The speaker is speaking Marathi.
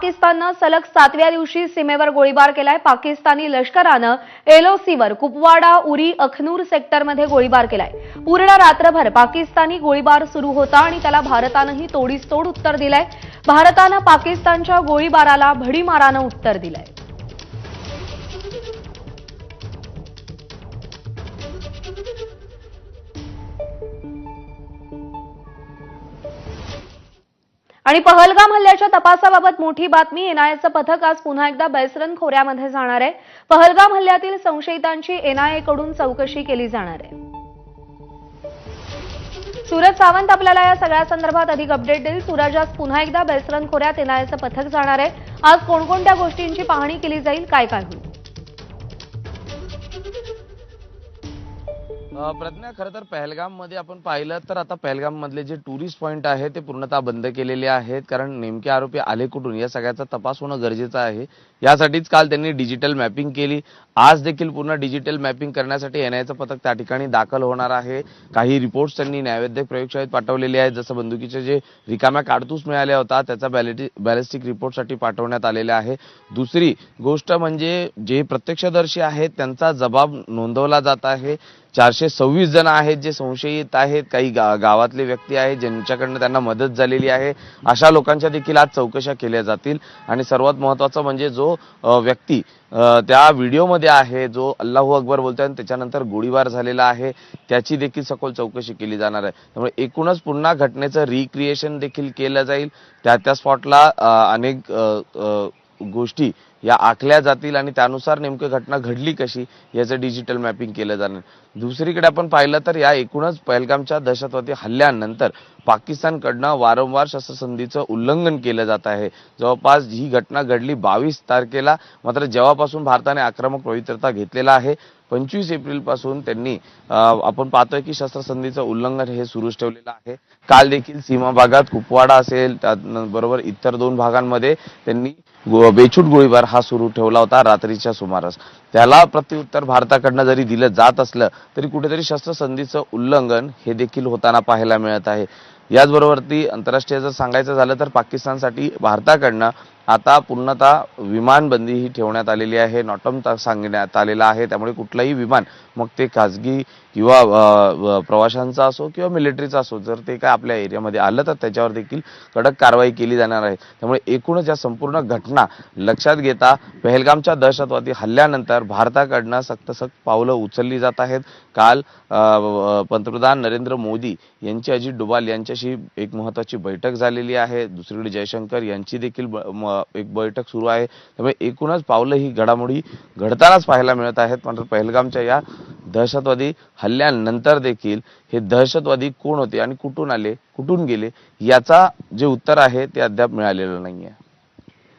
पाकिस्ताननं सलग 7व्या दिवशी सीमेवर गोळीबार केलाय। पाकिस्तानी लष्करानं एलओसीवर कुपवाडा, उरी, अखनूर सेक्टरमध्ये गोळीबार केलाय। पूर्ण रात्रभर पाकिस्तानी गोळीबार सुरू होता आणि त्याला भारतानंही तोडीस तोड उत्तर दिलंय। भारतानं पाकिस्तानच्या गोळीबाराला भडीमारानं उत्तर दिलंय। आणि पहलगाम हल्ल्याच्या तपासाबाबत मोठी बातमी। एनआयएचं पथक आज पुन्हा एकदा बेसरन खोऱ्यामध्ये जाणार आहे। पहलगाम हल्ल्यातील संशयितांची एनआयएकडून चौकशी केली जाणार आहे। सूरज सावंत आपल्याला या सगळ्या संदर्भात अधिक अपडेट देईल। सूरज, आज पुन्हा एकदा बेसरन खोऱ्यात एनआयएचं पथक जाणार आहे। आज कोणकोणत्या गोष्टींची पाहणी केली जाईल, काय काय होईल? प्रज्ञा, खरं तर पहलगाम मध्ये आपण पाहिलं तर आता पहलगाम मधले जे टुरिस्ट पॉइंट आहे ते पूर्णतः बंद केलेले आहेत, कारण नेमके आरोपी आले कुठून या सगळ्याचा तपास होणं गरजेचं आहे। यासाठीच काल त्यांनी डिजिटल मॅपिंग केली। आज देखील पुन्हा डिजिटल मॅपिंग करण्यासाठी एनआयएचं पथक त्या ठिकाणी दाखल होणार आहे। काही रिपोर्ट्स त्यांनी न्यायवैद्यक प्रयोगशाळेत पाठवलेले आहेत, जसं बंदुकीचे जे रिकाम्या काडतूस मिळाल्या होता त्याचा बॅलिस्टिक रिपोर्टसाठी पाठवण्यात आलेला आहे। दुसरी गोष्ट म्हणजे जे प्रत्यक्षदर्शी आहेत त्यांचा जबाब नोंदवला जात आहे। 426 जण आहेत जे संशयित आहेत। काही गावातले व्यक्ती आहेत ज्यांच्याकडनं त्यांना मदत झालेली आहे, अशा लोकांच्या देखील आज चौकशा केल्या जातील। आणि सर्वात महत्त्वाचं म्हणजे जो व्यक्ती त्या व्हिडिओमध्ये आहे, जो अल्लाहू अकबर बोलतोय आणि त्याच्यानंतर गोळीबार झालेला आहे, त्याची देखील सखोल चौकशी केली जाणार आहे। त्यामुळे एकूणच पुन्हा घटनेचं रिक्रिएशन देखील केलं जाईल। त्या स्पॉटला अनेक गोष्टी या आखल्या जातील आणि त्यानुसार नेमकी घटना घडली कशी याचं डिजिटल मॅपिंग केलं जाणार। दुसरीकडे आपण पाहिलं तर या एकूणच पहलगामच्या दहशतवादी हल्ल्यानंतर पाकिस्तानकडनं वारंवार शस्त्रसंधीचं उल्लंघन केलं जात आहे। जवळपास ही घटना घडली 22 तारखेला, मात्र जेव्हापासून भारताने आक्रमक पवित्रता घेतलेला आहे 25 एप्रिल पासून त्यांनी आपण पाहतोय की शस्त्रसंधीचं उल्लंघन हे सुरूच ठेवलेलं आहे। काल देखील सीमा भागात कुपवाडा असेल, त्याबरोबर इतर 2 भागांमध्ये त्यांनी बेछूट गोळीबार हा सुरू ठेवला होता रात्रीच्या सुमारास। त्याला प्रत्युत्तर भारताकडनं जरी दिलं जात असलं तरी कुठेतरी शस्त्रसंधीचं उल्लंघन हे देखील होताना पाहायला मिळत आहे। याचबरोबरती आंतरराष्ट्रीय जर सांगायचं झालं तर पाकिस्तानसाठी भारताकडनं आता पूर्णतः विमानबंदी ही ठेवण्यात आलेली आहे, नॉटम सांगण्यात आलेला आहे। त्यामुळे कुठलंही विमान, मग ते खाजगी किंवा प्रवाशांचा असो किंवा मिलिटरीचा असो, जर ते काय आपल्या एरियामध्ये आलं तर त्याच्यावर देखील कडक कारवाई केली जाणार आहे। त्यामुळे एकूणच या संपूर्ण घटना लक्षात घेता पहलगामच्या दहशतवादी हल्ल्यानंतर भारताकडनं सक्त पावलं उचलली जात आहेत। काल पंतप्रधान नरेंद्र मोदी यांची अजित डोभाल यांच्याशी एक महत्त्वाची बैठक झालेली आहे। दुसरीकडे जयशंकर यांची देखील एक बैठक सुरू आहे। त्यामुळे एकूणच पावलं ही घडामोडी घडतानाच पाहायला मिळत आहेत। मात्र पहलगामच्या या दहशतवादी हल्ल्यानंतर देखील हे दहशतवादी कोण होते आणि कुठून आले, कुठून गेले, याचा जे उत्तर आहे ते अद्याप मिळालेलं नाहीये।